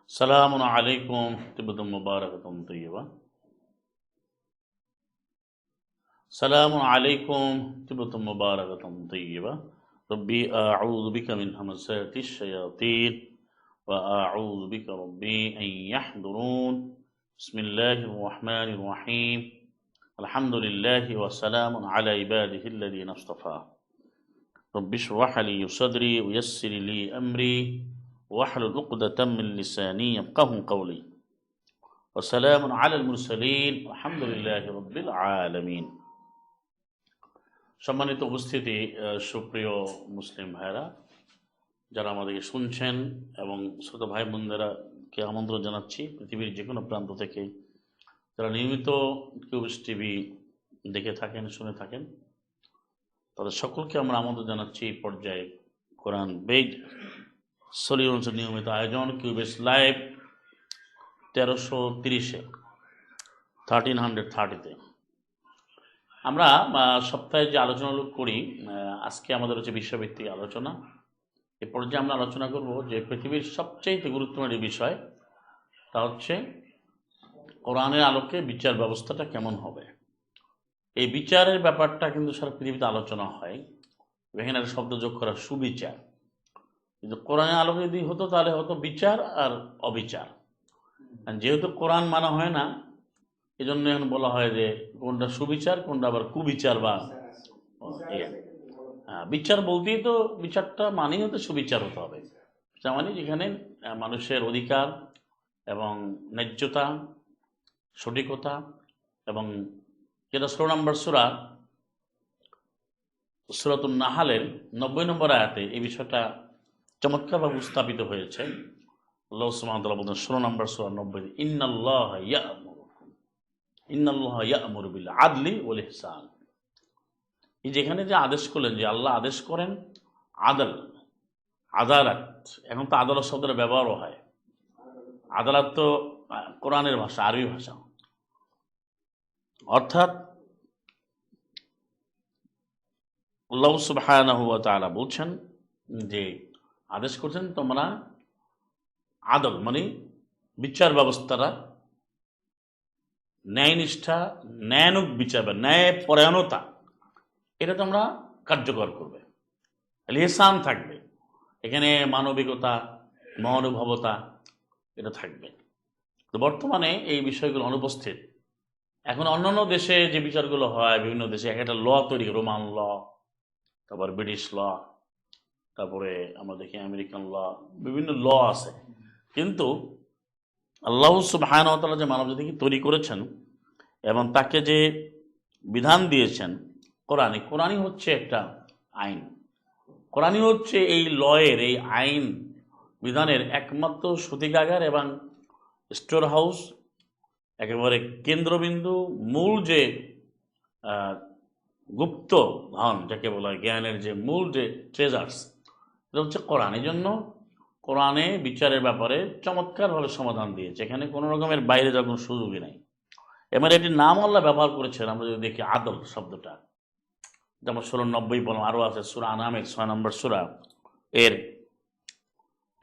سلام عليكم طيبة مباركة طيبة. سلام عليكم طيبة مباركة طيبة. ربي أعوذ بك من همزات الشياطين وأعوذ بك ربي أن يحضرون. بسم الله الرحمن الرحيم. الحمد لله وسلام على عباده الذين اصطفى. ربي اشرح لي صدري ويسر لي أمري واحلل عقدة من لساني يفقهوا قولي. وسلام على المرسلين والحمد لله رب العالمين. সম্মানিত উপস্থিতি, সুপ্রিয় মুসলিম ভাইরা যারা আমাদেরকে শুনছেন এবং ছোট ভাই বোনদেরকে আমন্ত্রণ জানাচ্ছি পৃথিবীর যে কোনো প্রান্ত থেকে যারা নিয়মিত কিউবিস টিভি দেখে থাকেন, শুনে থাকেন, তাদের সকলকে আমরা আমন্ত্রণ জানাচ্ছি এই পর্যায়ে কোরআন বেদ সলিউশন নিয়মিত আয়োজন কিউবিস লাইভ 1330-এ 1330-তে আমরা সপ্তাহে যে আলোচনাগুলো করি, আজকে আমাদের হচ্ছে বিশ্বভিত্তিক আলোচনা। এ পর্যায়ে আমরা আলোচনা করব যে পৃথিবীর সবচেয়ে গুরুত্বপূর্ণ বিষয়, তা হচ্ছে কোরআনের আলোকে বিচার ব্যবস্থাটা কেমন হবে। এই বিচারের ব্যাপারটা কিন্তু সারা পৃথিবীতে আলোচনা হয়। এখানে একটা শব্দ যোগ করা, সুবিচার। কিন্তু কোরআনের আলোকে যদি হতো তাহলে হতো বিচার আর অবিচার। যেহেতু কোরআন মানা হয় না, এই জন্য এখন বলা হয় যে কোনটা সুবিচার, কোনটা আবার কুবিচার। বা বিচার বলতেই তো বিচারটা মানেই হতে সুবিচার হতে হবে, মানে যেখানে মানুষের অধিকার এবং ন্যায্যতা, সঠিকতা, এবং যেটা 16 নম্বর সূরা সূরাতুন নাহালের 90 নম্বর আয়াতে এই বিষয়টা চমৎকারভাবে উপস্থাপিত হয়েছে। আল্লাহ সুবহানাহু ওয়া তাআলা বলেন 16 নম্বর সূরা 90, ইন্নাল্লাহা ইয়া'মুরু বিল আদলি ওয়াল ইহসান। এই যেখানে যে আদেশ করলেন, যে আল্লাহ আদেশ করেন আদালত। এখন তো আদালত শব্দের ব্যবহারও হয়। আদালত তো কোরআনের ভাষা, আরবি ভাষা। অর্থাৎ আল্লাহ সুবহানাহু ওয়া তাআলা বলছেন যে আদেশ করছেন তোমরা আদল মানে বিচার ব্যবস্থাটা ন্যায়নিষ্ঠা, ন্যায়ানুগ বিচার বা ন্যায় পরায়ণতা, এটা তোমরা কার্যকর করবে। ইহসান থাকবে, এখানে মানবিকতা, মহানুভবতা এটা থাকবে। তো বর্তমানে এই বিষয়গুলো অনুপস্থিত। এখন অন্যান্য দেশে যে বিচারগুলো হয়, বিভিন্ন দেশে এক একটা ল তৈরি, রোমান ল, তারপর ব্রিটিশ ল, তারপরে আমরা দেখি আমেরিকান ল, বিভিন্ন ল আছে। কিন্তু আল্লাহ সুবহানাহু ওয়া তাআলা যে মানব জাতিকে তৈরি করেছেন এবং তাকে যে বিধান দিয়েছেন, কোরআনই হচ্ছে একটা আইন। কোরআনই হচ্ছে এই লয়ের, এই আইন বিধানের একমাত্র সূতিকাগার এবং স্টোর হাউস, একেবারে কেন্দ্রবিন্দু, মূল যে গুপ্ত ধন যাকে বলা হয়, জ্ঞানের যে মূল যে ট্রেজার্স, এটা হচ্ছে কোরআন। এই জন্য কোরআনে বিচারের ব্যাপারে চমৎকারভাবে সমাধান দিয়েছে, এখানে কোনো রকমের বাইরে যাওয়ার কোনো সুযোগই নাই। এবার এটির নাম আল্লাহ ব্যবহার করেছেন, আমরা যদি দেখি আদল শব্দটা, যেমন 16-90 বললাম, আরও আছে সূরা আনামের 6 নম্বর সূরা এর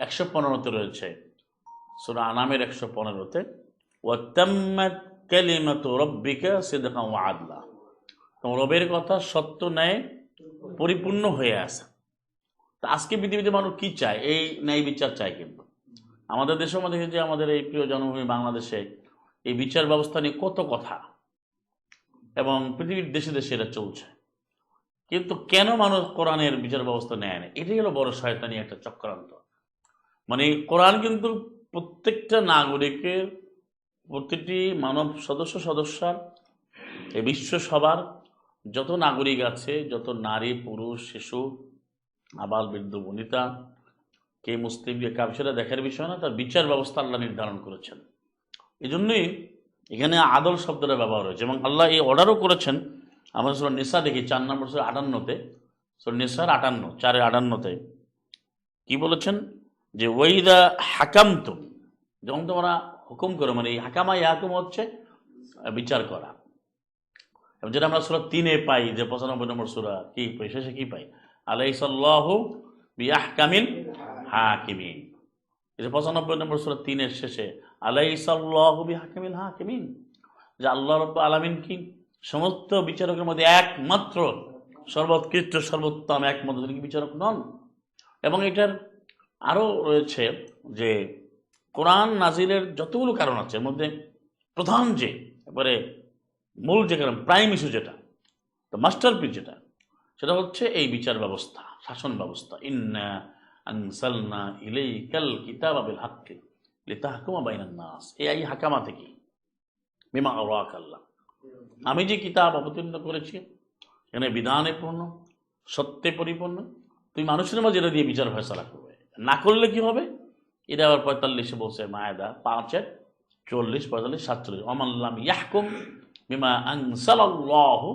115-তে রয়েছে। সূরা আনামের 115-তে ওয়াতাম্মাত কালিমাতু রাব্বিকা সিদকান ওয়া আদলা, তোমার রবের কথা সত্য ন্যায় পরিপূর্ণ হয়ে আছে। তা আজকে পৃথিবীতে মানুষ কি চায়? এই ন্যায় বিচার চায়। কিন্তু আমাদের দেশেও আমরা দেখি যে আমাদের এই প্রিয় জন্মভূমি বাংলাদেশে এই বিচার ব্যবস্থা নিয়ে কত কথা, এবং পৃথিবীর দেশে দেশে এটা চলছে। কিন্তু কেন মানুষ কোরআনের বিচার ব্যবস্থা নেয় না? এটাই হলো বড় শয়তানি একটা চক্রান্ত। মানে কোরআন কিন্তু প্রত্যেকটা নাগরিকের, প্রতিটি মানব সদস্যার, এই বিশ্ব সবার যত নাগরিক আছে, যত নারী, পুরুষ, শিশু, আবাল, বৃদ্ধ, বনিতা, কে মুসলিম কে কাফির সেটা দেখার বিষয় না, তার বিচার ব্যবস্থা আল্লাহ নির্ধারণ করেছেন। এই জন্যই এখানে আদল শব্দটা ব্যবহার হয়েছে, এবং আল্লাহ এই অর্ডারও করেছেন। আমরা সূরা নিসা দেখি 4 নম্বর সূরা 58-তে, সূরা নিসার 4-58-তে কি বলেছেন? যে ওয়াইদা হাকামতুম, যখন তোমরা হুকুম করো, মানে এই হাকামা ইয়াকুম হচ্ছে বিচার করা। এবং যেটা আমরা সূরা 3-এ পাই, যে 95 নম্বর সূরা, কি পাই শেষে কি পাই? আলাইসাল্লাহু বিআহকামিল হাকিমিন, এই যে 95 নম্বর সূরা 3-এর শেষে আলাইসাল্লাহু বিহাকিমিল হাকিমিন, যে আল্লাহ রাব্বুল আলামিন কি সমস্ত বিচারকের মধ্যে একমাত্র সর্বোৎকৃষ্ট সর্বোত্তম একমাত্র, তিনি কি বিচারক নন? এবং এটার আরও রয়েছে যে কোরআন নাজিলের যতগুলো কারণ আছে এর মধ্যে প্রধান যে এবারে মূল যে কারণ, প্রাইম ইস্যু যেটা, তো মাস্টারপিস যেটা, সেটা হচ্ছে এই বিচার ব্যবস্থা, শাসন ব্যবস্থা। ইন্না আনসালনা ইলাইকাল কিতাবা বিল হাক্কি লিতাহকুমা বাইনান নাস, এই হাকামা থেকে বিমা আরাকাল্লাহ, আমি যে কিতাব অবতীর্ণ করেছি এখানে বিধানে পূর্ণ, সত্যে পরিপূর্ণ, তুই মানুষের মাঝে এটা দিয়ে বিচার ফয়সালা করবে, না করলে কি হবে? এটা আবার 45-এ বলছে মায়েদা 5-40, 45, 47, ওয়ামাল্লাম ইয়াহকুম বিমা আনসালাল্লাহু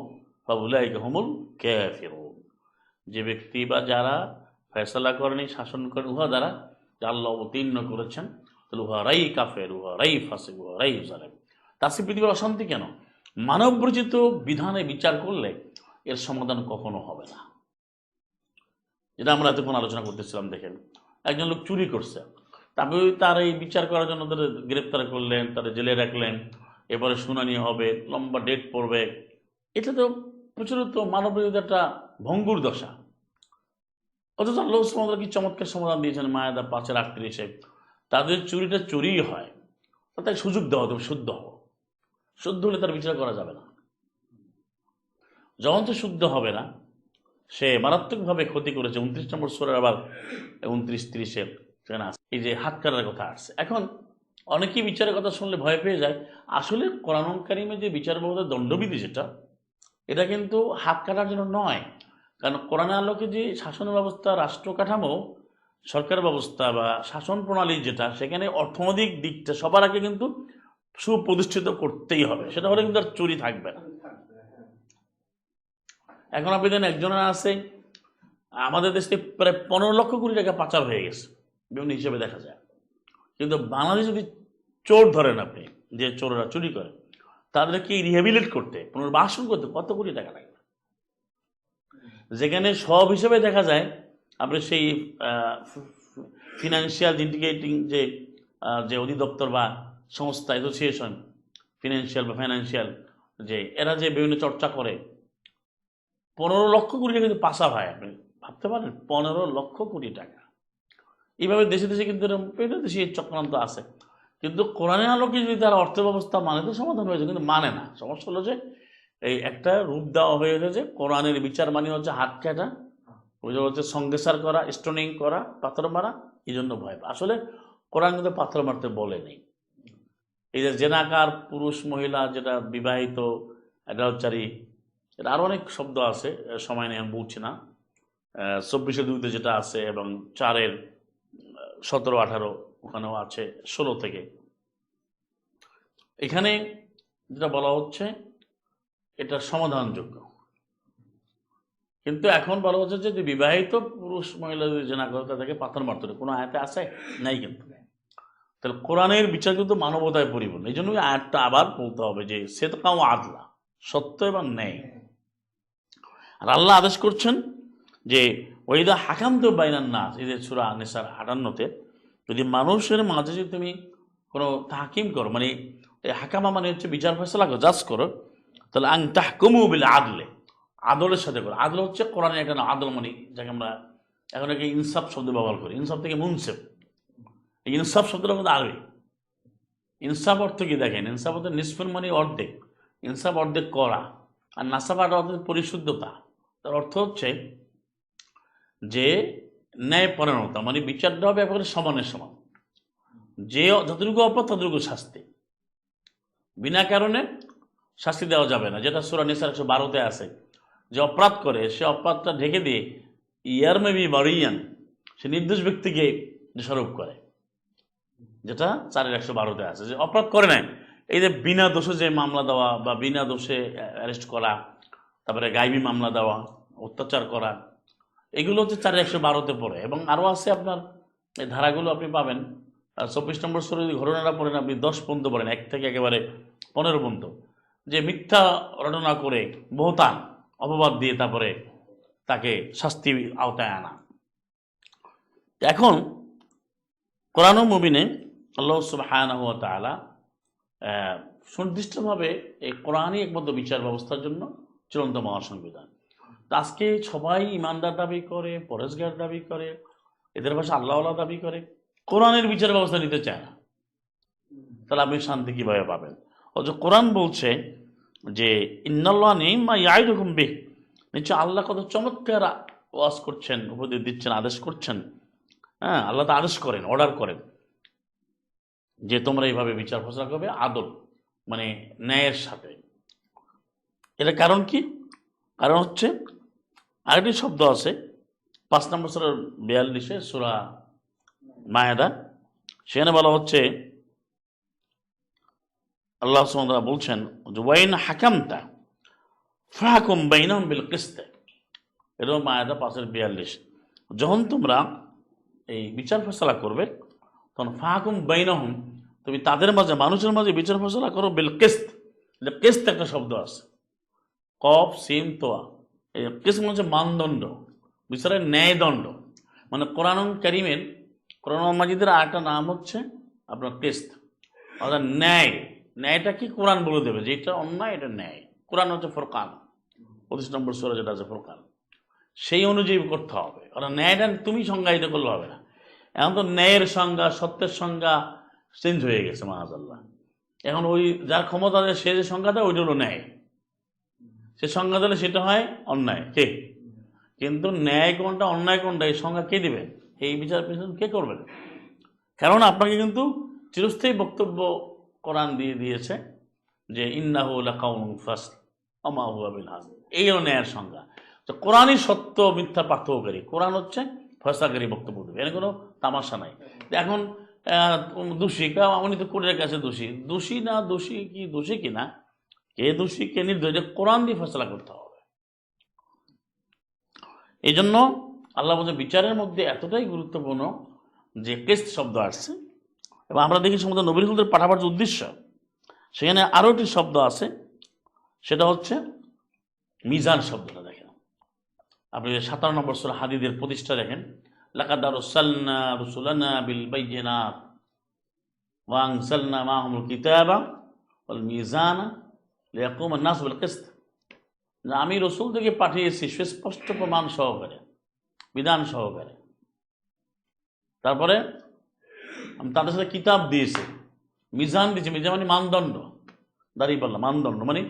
ফাউলাইকা হুমুল কাফিরুন, যে ব্যক্তি বা যারা ফয়সালা করেনি, শাসন করেন উহা দ্বারা যা আল্লাহ অবতীর্ণ করেছেন, তাহলে উহারাই কাফের, উহারাই ফাসিক, উহারাই জালেম। তার সে পৃথিবীর অশান্তি কেন? মানবরচিত বিধানে বিচার করলে এর সমাধান কখনো হবে না। যেটা আমরা এতক্ষণ আলোচনা করতেছিলাম, দেখেন একজন লোক চুরি করছে, তারপরে তার এই বিচার করার জন্য তাদের গ্রেপ্তার করলেন, তাদের জেলে রাখলেন, এবারে শুনানি হবে, লম্বা ডেট পড়বে। এটা তো প্রচলিত মানবরচিত একটা ভঙ্গুর দশা। অথচ আল্লাহ সুবহানাহু কি চমৎকার সমাধান দিয়েছেন মায়াদা 5-38, তাদের চুরিটা চুরিই হয়, তাকে সুযোগ দেওয়া হবে, শুদ্ধ হও, শুদ্ধ হলে তার বিচার করা যাবে না। যখন তো শুদ্ধ হবে না, সে মারাত্মকভাবে ক্ষতি করেছে। 29 নম্বর সূরার আবার 29-30-এ সেখানে আছে এই যে হাত কাটার কথা আসছে। এখন অনেকেই বিচারের কথা শুনলে ভয় পেয়ে যায়। আসলে কোরআন কারীমে যে বিচার ব্যবস্থার দণ্ডবিধি যেটা, এটা কিন্তু হাত কাটার জন্য নয়। কারণ কোরআনের আলোকে যে শাসন ব্যবস্থা, রাষ্ট্র কাঠামো, সরকার ব্যবস্থা বা শাসন প্রণালী যেটা, সেখানে অর্থনৈতিক দিকটা সবার আগে কিন্তু সুপ্রতিষ্ঠিত করতেই হবে, সেটা হলে কিন্তু আর চুরি থাকবে না। এখন আপনি দেন একজনের আছে, আমাদের দেশে প্রায় 15 লক্ষ কোটি টাকা পাচার হয়ে গেছে বিভিন্ন হিসেবে দেখা যায়, কিন্তু বাংলাদেশে যদি চোর ধরেন আপনি, যে চোররা চুরি করে, তাদেরকে রিহ্যাবিলিট করতে, পুনর্বাসন করতে কত কোটি টাকা লাগবে? যেখানে সব হিসেবে দেখা যায় আপনি সেই ফিনান্সিয়াল ইন্ডিকেটিং যে অধিদপ্তর বা সংস্থা, অ্যাসোসিয়েশন ফিনান্সিয়াল বা ফাইন্যান্সিয়াল, যে এরা যে বিভিন্ন চর্চা করে, 15 লক্ষ কোটি টাকা কিন্তু পাচার হয়। আপনি ভাবতে পারেন 15 লক্ষ কোটি টাকা। এইভাবে দেশে দেশে কিন্তু বিভিন্ন দেশে চক্রান্ত আছে, কিন্তু কোরআনের আলোকে যদি তারা অর্থ ব্যবস্থা মানে তো সমাধান হয়েছে, কিন্তু মানে না। সমস্যা হলো যে এই একটা রূপ দেওয়া হয়েছে যে কোরআনের বিচার মানে হচ্ছে হাত কাটা, ওইটা হচ্ছে সঙ্গেসার করা, স্টোনিং করা, পাথর মারা, এই জন্য ভয়। আসলে কোরআন কিন্তু পাথর মারতে বলেনি। এই যে জেনাকার পুরুষ মহিলা, যেটা বিবাহিত অ্যাডাল্টারি, এটা আরো অনেক শব্দ আছে, সময় নেই আমি বলছি না। 24-2 যেটা আছে, এবং 4-17-18 ওখানেও আছে, 16 থেকে। এখানে যেটা বলা হচ্ছে এটা সমাধানযোগ্য, কিন্তু এখন বলা হচ্ছে যে বিবাহিত পুরুষ মহিলা যদি জেনা করে তাদেরকে পাথর মারতে হবে, কোনো আয়াতে আছে নাই। কিন্তু তাহলে কোরআনের বিচার কিন্তু মানবতায় পরিপূর্ণ। এই জন্য আয়াতটা আবার বলতে হবে যে সিদকা ওয়া আদলা, সত্য এবং ন্যায়। আর আল্লাহ আদেশ করছেন যে ওয়াইদা হাকামতু বাইনান নাস, এই যে সূরা নিসার 58-তে, যদি মানুষের মাঝে যদি তুমি কোনো তাহকিম করো, মানে হাকামা মানে হচ্ছে বিচার ফয়সালা করো, জাজ করো, তাহলে আন তাহকুমু বিল আদলে, আদলের সাথে করো। আদল হচ্ছে কোরআনের একটা নাম, আদল মানে যাকে আমরা এখন ইনসাফ শব্দ ব্যবহার করি, ইনসাফ থেকে মুনসিফ। এই ইনসাফ শব্দটা মধ্যে আরবি। ইনসাফ অর্থ কি দেখেন, ইনসাফ অর্থ নিসফুন মানে অর্ধেক, ইনসাফ অর্ধেক করা, আর নাসাফাটা অর্থ পরিশুদ্ধতা। তার অর্থ হচ্ছে যে ন্যায় পরায়ণতা, মানে বিচারটা হবে একেবারে সমানের সমান, যে যতটুকু অপরাধ ততটুকু শাস্তি, বিনা কারণে শাস্তি দেওয়া যাবে না। যেটা সূরা নিসার 112-তে আছে, যে অপরাধ করে সে অপরাধটা ঢেকে দিয়ে ইয়ার মেবি বারিয়ান, সে নির্দোষ ব্যক্তিকে দোষারোপ করে, যেটা 4-112-তে আছে, যে অপরাধ করে নাই। এই যে বিনা দোষে যে মামলা দেওয়া বা বিনা দোষে অ্যারেস্ট করা, তারপরে গায়েবী মামলা দেওয়া, অত্যাচার করা, এগুলো হচ্ছে 4-112-তে পড়ে। এবং আরও আছে আপনার এই ধারাগুলো আপনি পাবেন 24 নম্বর সূরা, যদি ঘটনাটা পড়েন আপনি 10 পর্যন্ত পড়েন, 1 থেকে একেবারে 15 পর্যন্ত, যে মিথ্যা রটনা করে বহতান অপবাদ দিয়ে তারপরে তাকে শাস্তি আওতায় আনা। এখন কোরআন ও মুবিনে আল্লাহ সুবহানাহু ওয়া তাআলা সুনির্দিষ্টভাবে এই কোরআনই একমাত্র বিচার ব্যবস্থার জন্য চূড়ান্ত মহাসংবিধান। তো আজকে সবাই ইমানদার দাবি করে, পরেশগার দাবি করে, এদের ভাষা আল্লাহওয়ালা দাবি করে, কোরআনের বিচার ব্যবস্থা নিতে চায় না। তাহলে আপনি শান্তি কিভাবে পাবেন? অথচ কোরআন বলছে যে ইন্নাল্লাহ নিম্মা ইয়াইদুকুম বিহ, নিশ্চয় আল্লাহ কত চমৎকার ওয়াজ করছেন, উপদেশ দিচ্ছেন, আদেশ করছেন। হ্যাঁ, আল্লাহ তো আদেশ করেন, অর্ডার করেন যে তোমরা এইভাবে বিচার ফয়সালা করবে আদল, মানে ন্যায়ের সাথে। এটা কারণ কি? কারণ হচ্ছে আরেকটি শব্দ আছে 5 নম্বর সূরা 42 সূরা মায়েদা, সেখানে বলা হচ্ছে আল্লাহ সুবহানাহু ওয়া তাআলা বলছেন যে ওয়াইন হাকামতা ফাহকুম বাইনাহুম বিল কিসত। এটা মায়েদা 5:42। যখন তোমরা এই বিচার ফয়সালা করবে তখন ফাহকুম বাইনাহুম, তুমি তাদের মাঝে, মানুষের মাঝে বিচার ফয়সালা করো বিল কিসত। কিসত একটা শব্দ আছে, কফ সিম তোয়া। এই কিসত মানে হচ্ছে মানদণ্ড, বিচারের ন্যায়দণ্ড। মানে কোরআন কারীমের, কোরআন মাজিদের আরেকটা নাম হচ্ছে আপনার কিসত, অর্থাৎ ন্যায়। ন্যায়টা কি কোরআন বলে দেবে যে এটা অন্যায়, এটা ন্যায়। কোরআন হচ্ছে ফুরকান, 25 নম্বর সূরা যেটা আছে ফুরকান, সেই অনুযায়ী করতে হবে। কারণ ন্যায়টা তুমি সংজ্ঞায়িত করলে হবে না। এখন তো ন্যায়ের সংজ্ঞা, সত্যের সংজ্ঞা চেঞ্জ হয়ে গেছে মাআযাল্লাহ। এখন ওই যার ক্ষমতা আছে সে যে সংজ্ঞা দেয় ওইটা হলো ন্যায়, সে সংজ্ঞা দিলে সেটা হয় অন্যায়। কে কিন্তু ন্যায় কোনটা অন্যায় কোনটা এই সংজ্ঞা কে দিবে? এই বিচার বিশ্লেষণ কে করবেন? কারণ আপনাকে কিন্তু চিরস্থায়ী বক্তব্য কোরআন দিয়ে দিয়েছে যে ইন্নাহু লাকাউলুন ফাসল ওয়া মা হুয়া বিল হাজল। এই হলো ন্যায়ের সংজ্ঞা। তো কোরআনই সত্য মিথ্যা পার্থক্যকারী, কোরআন হচ্ছে ফয়সালাকারী বক্তব্য দেবে, এর কোনো তামাশা নাই। এখন দোষী কা উনি তো কোরআনের কাছে দোষী, দোষী না দোষী কি, দোষী কি না, কে দোষী কে নির্দোষ, কোরআন দিয়ে ফয়সালা করতে হবে। এই জন্য আল্লাহ বলছে বিচারের মধ্যে এতটাই গুরুত্বপূর্ণ যে কিসত শব্দ আসছে। এবং আমরা দেখি সমস্ত নবী রাসূলদের পাঠাবার যে উদ্দেশ্য, সেখানে আরও একটি শব্দ আছে, সেটা হচ্ছে মিজান শব্দটা। দেখেন আপনি 57 নম্বর সূরা হাদীদের প্রতিষ্ঠা দেখেন, লাকাদ আরসালনা রুসুলানা বিল বাইয়িনাত ওয়া আনজালনা মাআহুমুল কিতাবা ওয়াল মিজানা লিয়াকুমা আন-নাসু বিল কিসত। আমি রাসূলদেরকে পাঠিয়েছি সুস্পষ্ট প্রমাণ সহকারে, বিধান সহকারে। তারপরে আমি তাদের সাথে কিতাব দিয়েছি, মিজান দিয়েছি। মিজান মানে মানদণ্ড, দাঁড়িপাল্লা, মানদণ্ড মানে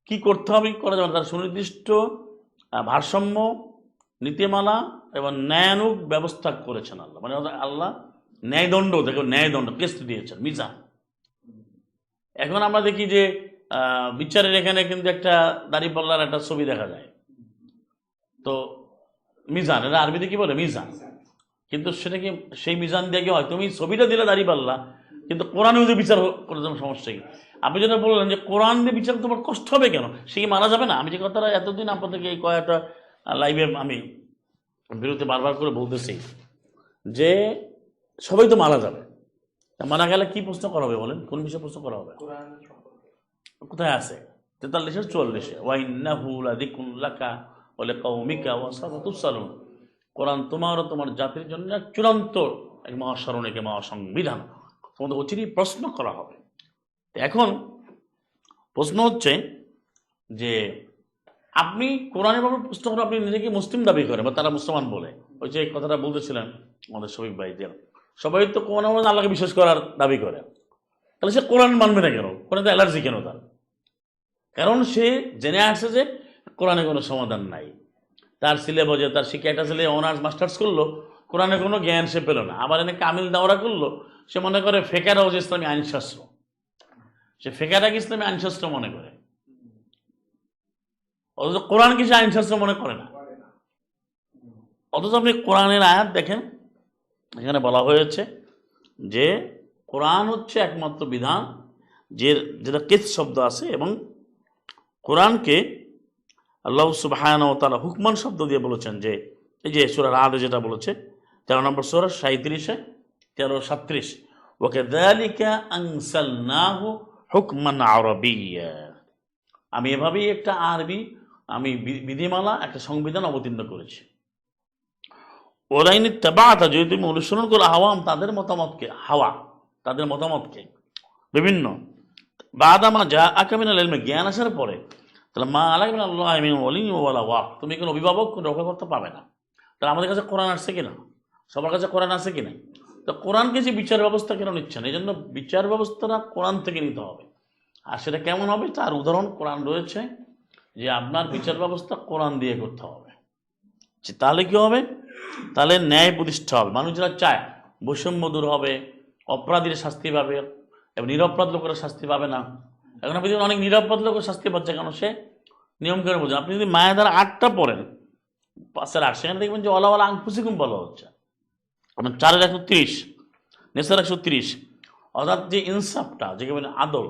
কি করতে হবে কি করা যাবে না, তার সুনির্দিষ্ট ভারসাম্য, নীতিমালা এবং ন্যায়ানুগ ব্যবস্থা করেছেন আল্লাহ। মানে আল্লাহ ন্যায়দণ্ড, দেখো ন্যায়দণ্ড কিসত দিয়েছেন, মিজান। এখন আমরা দেখি যে বিচারের এখানে কিন্তু একটা দাঁড়িপাল্লার একটা ছবি দেখা যায়, তো মিজান, এটা আরবিতে কি বলে? মিজান। কিন্তু সেটা কি সেই মিজান দিয়ে কি হয়? তুমি ছবিটা দিলে দাঁড়িপাল্লা, কিন্তু কোরআনেও যে বিচার করে দেবেন, সমস্যা কি? আপনি যেটা বললেন যে কোরআন দিয়ে বিচার তোমার কষ্ট হবে কেন, সে কি মারা যাবে না? আমি যে কথাটা এতদিন আপনাদেরকে এই কয়েকটা লাইভে আমি বিরতি বারবার করে বলতেছি যে সবাই তো মারা যাবে, মারা গেলে কি প্রশ্ন করা হবে বলেন? কোন বিষয়ে প্রশ্ন করা হবে? কোথায় আছে? 43-44 ওয়া ইন্নাহু লাযিকরুন লাকা ওয়া লিকাওমিকা ওয়া সাওফা তুসআলুন। কোরআন তোমার ও তোমার জাতির জন্য এক চূড়ান্ত এক মহাস্মরণ, এক মহাসংবিধান, তোমাদের অচিরেই প্রশ্ন করা হবে। এখন প্রশ্ন হচ্ছে যে আপনি কোরআনের ব্যাপারে প্রশ্ন করে আপনি নিজেকে মুসলিম দাবি করেন বা তারা মুসলমান বলে, ওই যে কথাটা বলতেছিলেন আমাদের শফিক ভাই, যে সবাই তো কোরআন আল্লাহকে বিশ্বাস করার দাবি করে, তাহলে সে কোরআন মানবে না কেন? কোরআন অ্যালার্জি কেন তার? কারণ সে জেনে আসছে যে কোরআনে কোনো সমাধান নাই। তার সিলেবাসে তার শিক্ষা, একটা ছেলে অনার্স মাস্টার্স করলো, কোরআনে কোনো জ্ঞান সে পেল না। আবার এনে কামিল দাওরা করলো, সে মনে করে ফেকারাও যে ইসলামী আইনশাস্ত্র, সে ফেকারাকে ইসলামী আইনশাস্ত্র মনে করে, অথচ কোরআন কি সে আইনশাস্ত্র মনে করে না। অথচ আপনি কোরআনের আয়াত দেখেন, এখানে বলা হয়েছে যে কোরআন হচ্ছে একমাত্র বিধান যেটা কিসত শব্দ আছে, এবং কোরআনকে আল্লাহ সুবহানাহু ওয়া তাআলা হুকমান শব্দ দিয়ে বলেছেন। যে এই যে সূরা রাদ যেটা বলেছে 13 নম্বর সূরা 37 13-37, ওয়া কাযালিকা আনসালনাহু হুকমান আরাবিয়্যা, আমি এভাবেই একটা আরবি বিধিমালা, একটা সংবিধান অবতীর্ণ করেছি। ওরাইনি তেবাতা, যদি তুমি অনুসরণ করো হাওয়াম, তাদের মতামতকে, হাওয়া তাদের মতামতকে বিভিন্ন বাদামা যা আকামিনাল ইলমে, জ্ঞান আসার পরে, তাহলে মা আলাইমিন আল্লাহ মিন ওয়ালিয়্যিন ওয়ালা ওয়াক, তুমি কোনো অভিভাবক কোনো রক্ষাকর্তা পাবে না। তাহলে আমাদের কাছে কোরআন আসছে কিনা? সবার কাছে কোরআন আছে কিনা? তো কোরআনকে যে বিচার ব্যবস্থা কেন নিচ্ছে না? এই জন্য বিচার ব্যবস্থাটা কোরআন থেকে নিতে হবে। আর সেটা কেমন হবে তার উদাহরণ কোরআন রয়েছে, যে আপনার বিচার ব্যবস্থা কোরআন দিয়ে করতে হবে। তাহলে কি হবে? তাহলে ন্যায় প্রতিষ্ঠা হবে, মানুষ যারা চায় বৈষম্য দূর হবে, অপরাধীর শাস্তি পাবে এবং নিরপরাধ লোকেরা শাস্তি পাবে না। এখন আপনি অনেক নিরপরাধ লোকের শাস্তি পাচ্ছে, কেন? সে নিয়ম করে বোঝেন। আপনি যদি মায়াদার 8টা পড়েন, 5-8, সেখানে দেখবেন যে ওলা ওলা আংফুসিকুম বলা হচ্ছে, আপনার 4-130, নেসার 130, অর্থাৎ যে ইনসাফটা, যেকে বলে আদল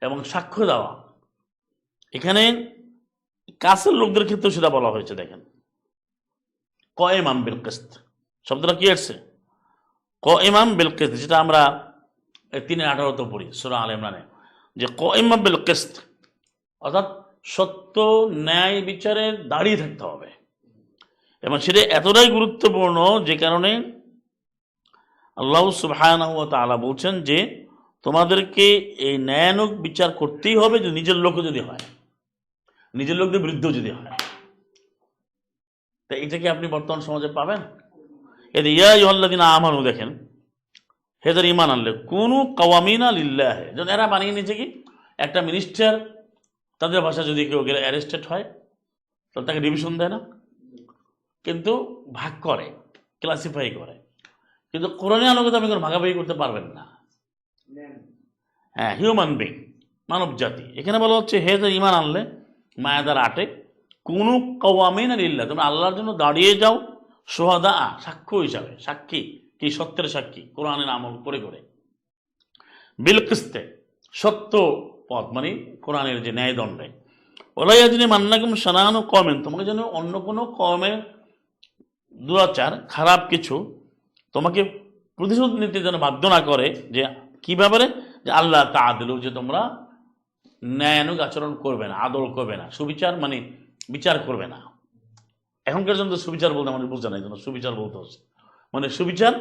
এবং সাক্ষ্য দেওয়া, এখানে কাছের লোকদের ক্ষেত্রেও সেটা বলা হয়েছে। দেখেন, কয়মাম বিল কিসত শব্দটা কি আসছে? কয়মাম বিল কিসত, যেটা আমরা 3:18 পড়ি সূরা আলে ইমরানে, যে কয়মাম বিল কিসত, অর্থাৎ সত্য ন্যায় বিচারে দাঁড়িয়ে থাকতে হবে। এবং সেটা এতটাই গুরুত্বপূর্ণ যে কারণে আল্লাহ সুবহানাহু ওয়া তাআলা বলছেন যে তোমাদেরকে এই ন্যায়ানুগ বিচার করতেই হবে, যদি নিজের লোক যদি হয়, নিজের লোকদের বিরুদ্ধেও যদি হয়। তা এটা কি আপনি বর্তমান সমাজে পাবেন? এতে ইয়া আইয়ুহাল্লাযীনা আমানু, দেখেন হেদের ঈমান আনলে কুনু কাওয়ামিনা লিল্লাহ, যেন এরা বানিয়ে নিয়েছে কি একটা মিনিস্টার, তাদের ভাষা যদি কেউ গেলে অ্যারেস্টেড হয় তাহলে তাকে ডিভিশন দেয় না, কিন্তু ভাগ করে, ক্লাসিফাই করে। কিন্তু কোরআনের আলোকে তো আপনি কোনো ভাগাভাগি করতে পারবেন না। হ্যাঁ, হিউম্যান বিং, মানব জাতি। এখানে বলা হচ্ছে হে যে ঈমান আনলে, মায়াদার 8-এ, কুনু কাওয়ামিনা লিল্লাহ, তুমি আল্লাহর জন্য দাঁড়িয়ে যাও, শুহাদা, সাক্ষ্য হিসাবে, সাক্ষী, কি সত্যের সাক্ষী, কোরআনের আমল করে করে, বিল কিসতে, সত্য পথ, মানে কোরআনের যে ন্যায়দণ্ডে। ওলা ইয়াজরিমান্নাকুম শানানু কওমিন, তোমাকে যেন অন্য কোনো কওমের দুরাচার, খারাপ কিছু তোমাকে প্রতিশোধ নিতে যেন বাধ্য না করে। যে কি ব্যাপারে? যে আল্লাহ তাআদিলু, যে তোমরা ন্যায়ানুগ আচরণ করবে না, আদল করবে না, সুবিচার মানে বিচার করবে না। এখনকার জন্য সুবিচার বলতে আমাদের বুঝে না, এই জন্য সুবিচার বলতে হচ্ছে, মানে সুবিচার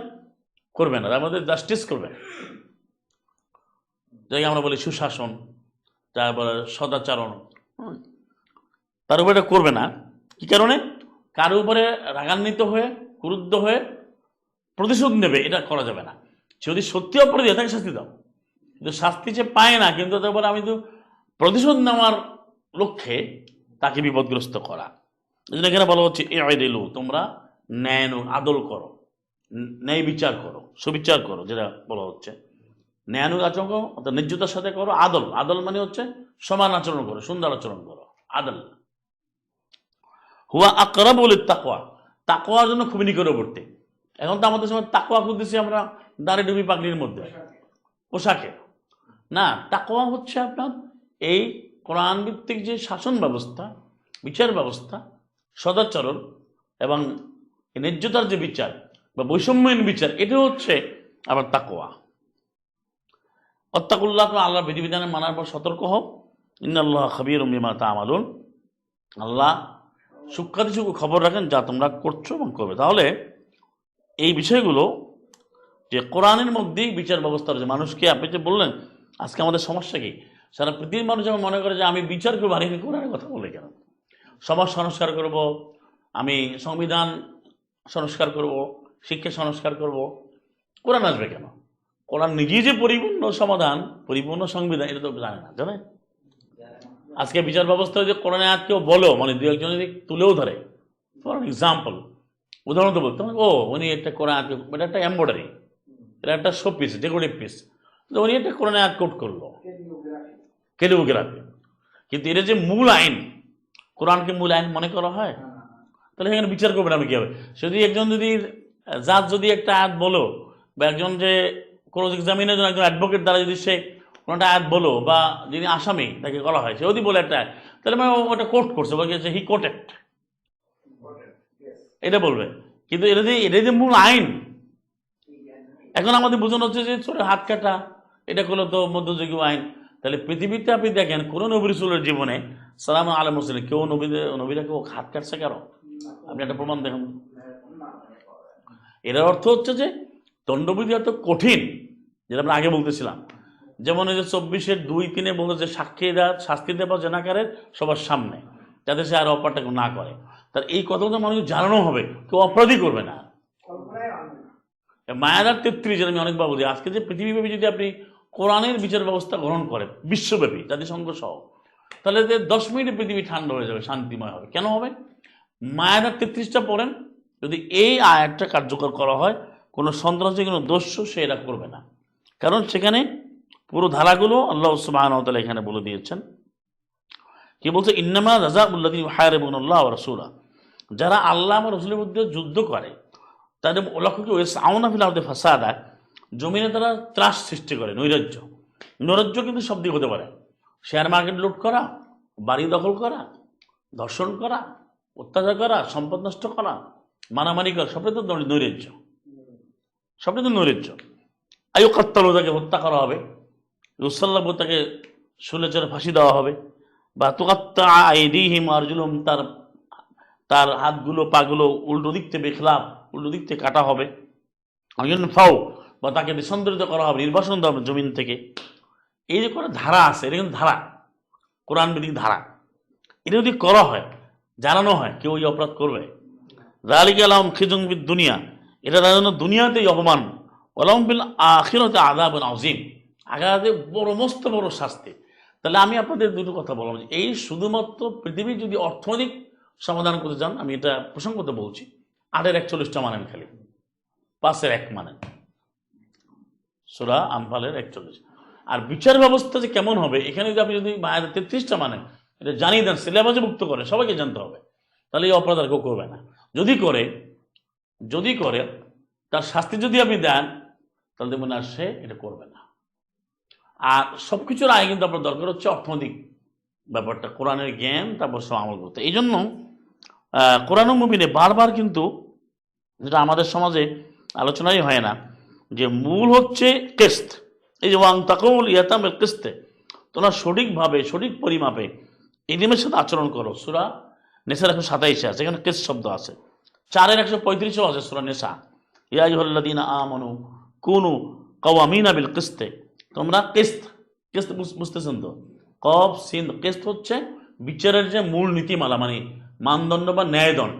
করবে না, তার মধ্যে জাস্টিস করবে না। যাই আমরা বলি সুশাসন, তারপরে সদাচরণ, তার উপরে এটা করবে না। কি কারণে? কারো উপরে রাগান্বিত হয়ে, ক্রুদ্ধ হয়ে প্রতিশোধ নেবে, এটা করা যাবে না। যদি সত্যি অপরাধী তাকে শাস্তি দাও, কিন্তু শাস্তি যে পায় না, কিন্তু তারপরে আমি তো প্রতিশোধ নেওয়ার লক্ষ্যে তাকে বিপদগ্রস্ত করা। এই জন্য এখানে বলা হচ্ছে ইআদিলু, তোমরা ন্যায় আদল করো, ন্যায় বিচার করো, সুবিচার করো, যেটা বলা হচ্ছে ন্যায়ানুগ আচরণ করো, অর্থাৎ ন্যায্যতার সাথে করো। আদল, আদল মানে হচ্ছে সমান আচরণ করো, সুন্দর আচরণ করো, আদল। হুয়া আকরাবু লিত-তাকওয়া, তাকওয়ার জন্য খুবই নিকটবর্তী। এখন তো আমাদের সময় তাকওয়া খুঁজতেছি আমরা দাড়ি ডুবি পাগড়ির মধ্যে, পোশাকে না। তাকওয়া হচ্ছে আপনার এই কোরআন ভিত্তিক যে শাসন ব্যবস্থা, বিচার ব্যবস্থা, সদাচরণ এবং ন্যায্যতার যে বিচার বা বৈষম্যহীন বিচার, এটা হচ্ছে আবার তাকওয়া। অত্তাকুল্লাহ, আল্লাহর বিধিবিধানে মানার পর সতর্ক হও। ইন্নাল্লাহ খাবীরুম বিমা তা'মালুন, আল্লাহ সূক্ষ্মাতিসূক্ষ্ম খবর রাখেন যা তোমরা করছো এবং করবে। তাহলে এই বিষয়গুলো যে কোরআনের মধ্যেই বিচার ব্যবস্থা রয়েছে। মানুষকে, আপনি যে বললেন আজকে আমাদের সমস্যা কি, সারা পৃথিবীর মানুষ যেমন মনে করে যে আমি বিচার করবো, আর এখানে কোরআনের কথা বলে কেন? সমাজ সংস্কার করব, আমি সংবিধান সংস্কার করব, শিক্ষা সংস্কার করব, কোরআন আসবে কেন? কোরআন নিজেই যে পরিপূর্ণ সমাধান, পরিপূর্ণ সংবিধান, এটা তো জানে না, জানে? আজকে বিচার ব্যবস্থা যে কোরআনে আয়াত কেউ বলো, মানে দু একজন যদি তুলেও ধরে, ফর এক্সাম্পল, উদাহরণ তো বলতে ও উনি একটা কোরআন, এটা একটা এমব্রয়ডারি, এটা একটা শো পিস, ডেকোরেটিভ পিস, উনি একটা কোরআন আয়াত কোট করলো, ক্যালিগ্রাফি, কিন্তু এটা যে মূল আইন, কোরআনকে মূল আইন মনে করা হয়, তাহলে এখানে বিচার করবেন আমি কি হবে? যদি একজন যদি জাজ যদি একটা আয়াত বলো, বা একজন যে কোনো এক্সামিনের জন্য একজন অ্যাডভোকেট দ্বারা যদি সে কোনো একটা আয়াত বলো, বা যিনি আসামি তাকে করা হয়, সে যদি বলে একটা আয়াত, তাহলে মানে ওটা কোট করছে, বলছে হি কোটেড, এটা বলবে। কিন্তু এটা যে মূল আইন। এখন আমাদের বোঝানো হচ্ছে যে ছোট হাত কাটা, এটা করলো তো মধ্যযুগীয় আইন। তাহলে পৃথিবীতে আপনি দেখেন কোন নবী রাসূলের জীবনে সালাম আলাইহি ওয়াসাল্লাম কেউ নবীরা কেউ হাত কাটছে কারো? আপনি একটা প্রমাণ দেখুন। এর অর্থ হচ্ছে যে দণ্ডবিধি এত কঠিন, যেটা আমরা আগে বলতেছিলাম। যেমন এই যে 24-2-3 বলতে যে সাক্ষী দেওয়া শাস্তি দেওয়া জেনাকারের সবার সামনে, যাতে সে আর অপরাধটা না করে। তার এই কথাটা মানুষ জানানো হবে, কেউ অপরাধী করবে না। মায়াদার 33, যেটা আমি অনেকবার বলি, আজকে যে পৃথিবীব্যাপী যদি আপনি কোরআনের বিচার ব্যবস্থা গ্রহণ করেন বিশ্বব্যাপী জাতিসংঘ সহ, তাহলে 10 মিনিটে পৃথিবী ঠান্ডা হয়ে যাবে, শান্তিময় হবে। কেন হবে? মায়াদার 33টা পড়েন, যদি এই আয়াতটা কার্যকর করা হয়, কোনো সন্ত্রাসী কোনো দস্যু সে এটা করবে না। কারণ সেখানে পুরো ধারাগুলো আল্লাহ সুবহানাহু ওয়া তাআলা এখানে বলে দিয়েছেন। কি বলছে? ইন্নামা জাযাউল্লাযী ইউহারিবুনাল্লাহ ওয়া রাসূলা, যারা আল্লাহ এবং রাসূলের বিরুদ্ধে যুদ্ধ করে, তাদের লক্ষ্য কি? ওয়াসআউনা ফিল আরদি ফাসাদা, জমিনে তারা ত্রাস সৃষ্টি করে, নৈরাজ্য। নৈরাজ্য কিন্তু সব দিক হতে পারে। শেয়ার মার্কেট লুট করা, বাড়ি দখল করা, ধর্ষণ করা, অত্যাচার করা, সম্পদ নষ্ট করা, মারামারি করা, সবটাই তো নৈরাজ্য, সবটাই তো নৈরাজ্য। আইয়ুকাত্তালু, তাকে হত্যা করা হবে, ইউসাল্লাবু, তাকে শুলে চড়ে ফাঁসি দেওয়া হবে, বা তুকাত্তা আইদিহিম আরজুলুহুম, তার হাতগুলো পাগুলো উল্টো দিক থেকে বেখলাফ, উল্টো দিক থেকে কাটা হবে, ফাও, বা তাকে বিসন্দ্রিত করা হবে, নির্বাসন দেওয়া হবে জমিন থেকে। এই যে করে ধারা আছে, এটা কিন্তু ধারা, কোরআন ভিত্তিক ধারা। এটা যদি করা হয়, জানানো হয়, কেউ এই অপরাধ করবে, যালিকা লাহুম খিজুন ফিদ দুনিয়া, এটা তাদের জন্য দুনিয়াতেই অপমান, ওয়ালাহুম ফিল আখিরাতি আযাবুন আযীম, আখিরাতে বড় মস্ত বড় শাস্তি। তাহলে আমি আপনাদের দুটো কথা বললাম, যে এই শুধুমাত্র পৃথিবী যদি অর্থনৈতিক সমাধান করতে চান, আমি এটা প্রসঙ্গত বলছি, 8-41টা মানেন, খালি 5-1 মানেন, সূরা আনফালের 41। আর বিচার ব্যবস্থা যে কেমন হবে, এখানে যদি আপনি যদি 33টা মানেন, এটা জানিয়ে দেন, সিলেবাসে মুক্ত করে, সবাইকে জানতে হবে, তাহলে এই অপরাধ আর কেউ করবে না। যদি করে তার শাস্তি যদি আপনি দেন, তাহলে দেখবেন আর সে এটা করবে না। আর সবকিছুর আগে কিন্তু আপনার দরকার হচ্ছে অর্থনৈতিক ব্যাপারটা, কোরআনের জ্ঞান, তারপর সব আমল করতে। এই জন্য কোরআন মুবিনে বারবার কিন্তু, যেটা আমাদের সমাজে আলোচনাই হয় না, যে মূল হচ্ছে কিস্ত। এই যে ওয়াং তাকুল ইয়াতামের কিস্তে, তোমরা সঠিকভাবে সঠিক পরিমাপে ইলমের সাথে আচরণ করো। সূরা নিসার 127 আছে, এখানে কিস্ত শব্দ আছে। 4-135 আছে সূরা নিসা, ইয়া আইয়ুহাল্লাযীনা আমানু কুনু কাওয়ামিনা বিল কিস্তে, তোমরা কিস্ত, কিস্ত বুঝতেছেন তো, কফ সিন, কিস্ত হচ্ছে বিচারের যে মূল নীতিমালা, মানে মানদণ্ড বা ন্যায়দণ্ড।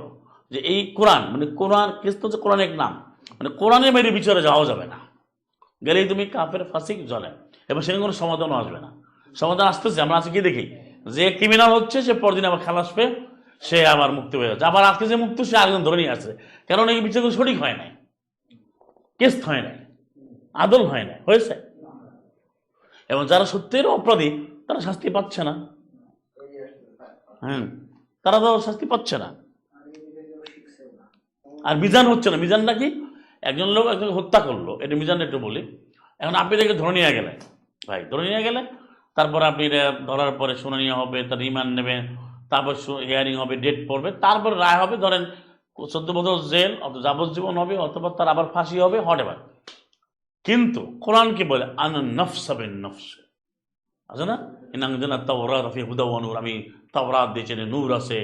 যে এই কোরআন, মানে কোরআন, কিস্ত হচ্ছে কোরআন এক নাম, মানে কোরআনের বাইরে বিচারে যাওয়া যাবে না, গেলেই তুমি কাফের, ফাসিক, জালেম, এবং সেখানে কোনো সমাধানও আসবে না। সমাধান আসতেছে, আমরা আজকে কি দেখি, যে ক্রিমিনাল হচ্ছে সে পরদিন আবার খালাস পেয়ে সে আবার মুক্তি হয়ে যাচ্ছে, আবার আজকে যে মুক্ত সে আরেকজন ধরে নিয়ে আসছে, কারণ এই বিচারগুলো সঠিক হয় নাই, কিস্ত হয় নাই, আদল হয় নাই, হয়েছে। এবং যারা সত্যের অপরাধী তারা শাস্তি পাচ্ছে না, তারা তো শাস্তি পাচ্ছে না, আর মিজান হচ্ছে না। মিজানটা কি? একজন লোক একজন হত্যা করলো, এটা মিজান একটু বলি। এখন আপনি তাকে ধরে নিয়ে গেলেন, ভাই ধরে নিয়ে গেলে, তারপর আপনি ধরার পরে শুনানি হবে, তার রিমান্ড নেবেন, তারপর হিয়ারিং হবে, ডেট পড়বে, তারপর রায় হবে, ধরেন 14 বছর জেল অথবা যাবজ্জীবন হবে, অথবা তার আবার ফাঁসি হবে, হটেবার। কিন্তু কোরআন কি বলে? আন নফস বিন নফস, আছে না, ইন্নানা তাওরাত ফি হুদা ওয়া নূর, আমি তাওরাত দিয়েছি, নূর আছে,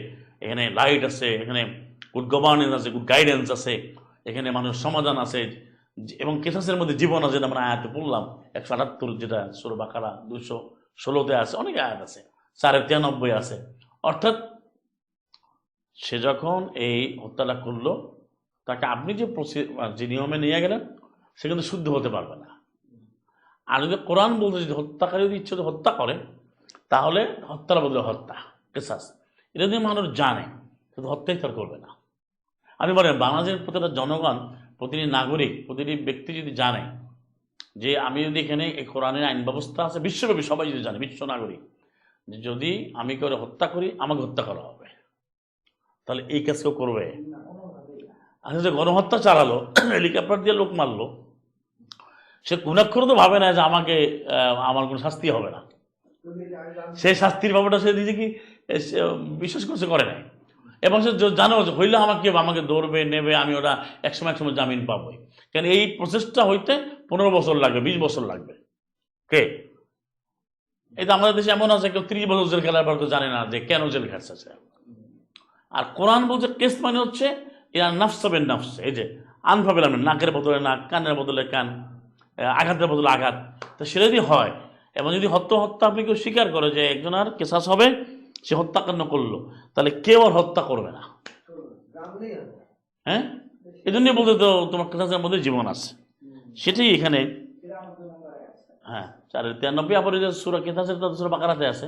এখানে লাইট আছে, এখানে গুড গভর্নেন্স আছে, গুড গাইডেন্স আছে, এখানে মানুষ সমাধান আছে, এবং কিসাসের মধ্যে জীবন আছে। আমরা আয়াতে পড়লাম 178, যেটা সূরা বাকারা 216-তে আছে, অনেক আয়াত আছে, 93 আছে। অর্থাৎ সে যখন এই হত্যাটা করলো, তাকে আপনি যে নিয়মে নিয়ে গেলেন, সে কিন্তু শুদ্ধ হতে পারবে না। আর যদি কোরআন বলতে, যদি হত্যাকারী যদি ইচ্ছে হত্যা করে, তাহলে হত্যার বদলে হত্যা, কিসাস, এটা যদি মানুষ জানে, শুধু হত্যাই তার করবে না। আমি বলেন, বাংলাদেশের প্রতিটা জনগণ, প্রতিটি নাগরিক, প্রতিটি ব্যক্তি যদি জানে যে আমি যদি এখানে এই কোরআনের আইন ব্যবস্থা আছে বিশ্বব্যাপী, সবাই যদি জানে, বিশ্ব নাগরিক, যে যদি আমি করে হত্যা করি, আমাকে হত্যা করা হবে, তাহলে এই কাজ কেউ করবে? আচ্ছা, যে গণহত্যা চালালো, হেলিকপ্টার দিয়ে লোক মারলো, সে গুণাক্ষর তো ভাবে না যে আমাকে আমার কোনো শাস্তি হবে না, সে শাস্তির ব্যাপারটা সে নিজে কি বিশ্বাস করছে, করে নাই। এবং সে জানো যে হইলে আমাকে ধরবে, নেবে, আমি ওরা একসময় জামিন পাবোই। কেন এই প্রসেসটা হইতে 15 বছর লাগবে, 20 বছর লাগবে। কে? এই তো আমাদের দেশে এমন আছে, কেউ 30 বছর জেল খেলার পর তো জানে না যে কেন জেল খাটছে। আর কোরআন বলছে কেস মানে হচ্ছে ইয়া নাফস বিন নাফস, এই যে আনফা পেলাম, নাকের বদলে নাক, কানের বদলে কান, আঘাতের বদলে আঘাত। তো সেটা যদি হয় এবং যদি হত্যা আপনি কেউ স্বীকার করে যে একজন আর কেসাস হবে, সে হত্যাকাণ্ড করলো, তাহলে কেউ আর হত্যা করবে না। হ্যাঁ, এই জন্যই বলতে তো তোমার কেসাসের মধ্যে জীবন আছে, সেটাই এখানে। হ্যাঁ, 493 আবার সূরা কেসাসের তো সূরা বাকারাতে আছে।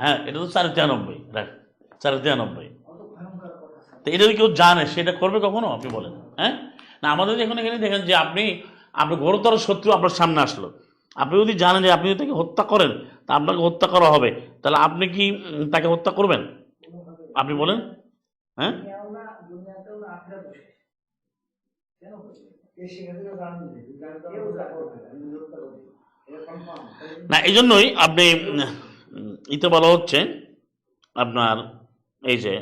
হ্যাঁ, এটা তো 493, রাইট, 493। তো এটা যদি কেউ জানে সেটা করবে কখনো, আপনি বলেন? হ্যাঁ, না, আমাদের এখন এখানে দেখেন যে আপনি ঘোরতর শত্রু আপনার সামনে আসলো, আপনি যদি জানেন যে আপনি যদি তাকে হত্যা করেন তা আপনাকে হত্যা করা হবে, তাহলে আপনি কি তাকে হত্যা করবেন? আপনি বলেন। হ্যাঁ, না, এই জন্যই আপনি ইতে বলা হচ্ছে আপনার এই যে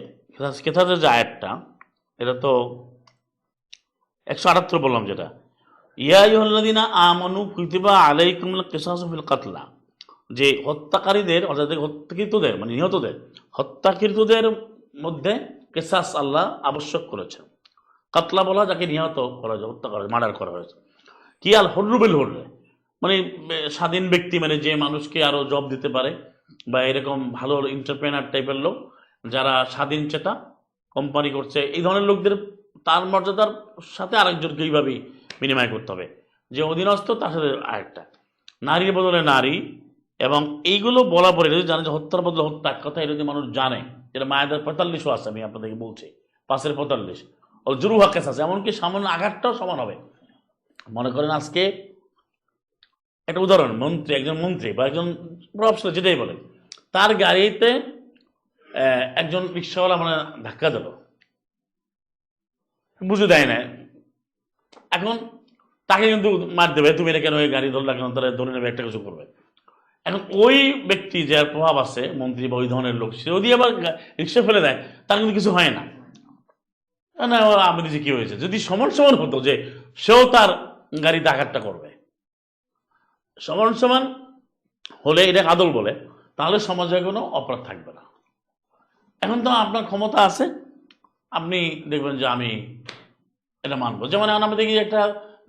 কেতাবের যে আয়াতটা, এটা তো 178 বললাম, যেটা ইয়া আইয়ুহাল্লাযীনা আমানু কুতিবা আলাইকুমুল কিসাসু ফিল কাতলা, যে হত্যাকারীদের অর্থাৎ হত্যাকৃতদের মানে নিহতদের হত্যাকৃতদের মধ্যে কেসাস আল্লাহ আবশ্যক করেছেন। কাতলা বলা যাকে নিহত করা যায়, হত্যা করা, মার্ডার করা হয়েছে। কি আল হররু বিল হররে, মানে স্বাধীন ব্যক্তি, মানে যে মানুষকে আরো জব দিতে পারে, বা এরকম ভালো এন্টারপ্রেনার টাইপের লোক যারা স্বাধীন চেতা, কোম্পানি করছে, এই ধরনের লোকদের তার মর্যাদার সাথে আরেকজনকে এইভাবেই বিনিময় করতে হবে, যে অধীনস্থ তার সাথে আরেকটা, নারীর বদলে নারী। এবং এইগুলো বলা পরে যদি জানে যে হত্যার বদলে হত্যা এক কথা, এটা যদি মানুষ জানে, যেটা মায়েদের 45ও আছে, আমি আপনাদেরকে বলছি 5-এর 45 ও জুরুহা কেসাস, এমনকি সামান্য আঘাতটাও সমান হবে। মনে করেন আজকে একটা উদাহরণ, একজন মন্ত্রী বা একজন প্রভাবশালী যেটাই বলেন, তার গাড়িতে একজন রিক্সাওয়ালা মানে ধাক্কা দিল, বুঝে দেয় না, এখন তাকে কিন্তু মার দেবে, তুমি এটা কেন ওই গাড়ি ধরলা কেন, তারা ধরে নেবে, একটা কিছু করবে। এখন ওই ব্যক্তি যার প্রভাব আছে, মন্ত্রী বা ওই ধরনের লোক, সে যদি আবার রিক্সা ফেলে দেয়, তার কিন্তু কিছু হয় না। না, আমি দিচ্ছি কি হয়েছে, যদি সমান সমান হতো যে সেও তার গাড়িতে আঘাতটা করবে, সমান সমান হলে এটা আদল বলে, তাহলে সমাজে কোনো অপরাধ থাকবে না। এখন তো আপনার ক্ষমতা আছে, আপনি দেখবেন যে আমি এটা মানবো। যেমন এখন আমরা দেখি একটা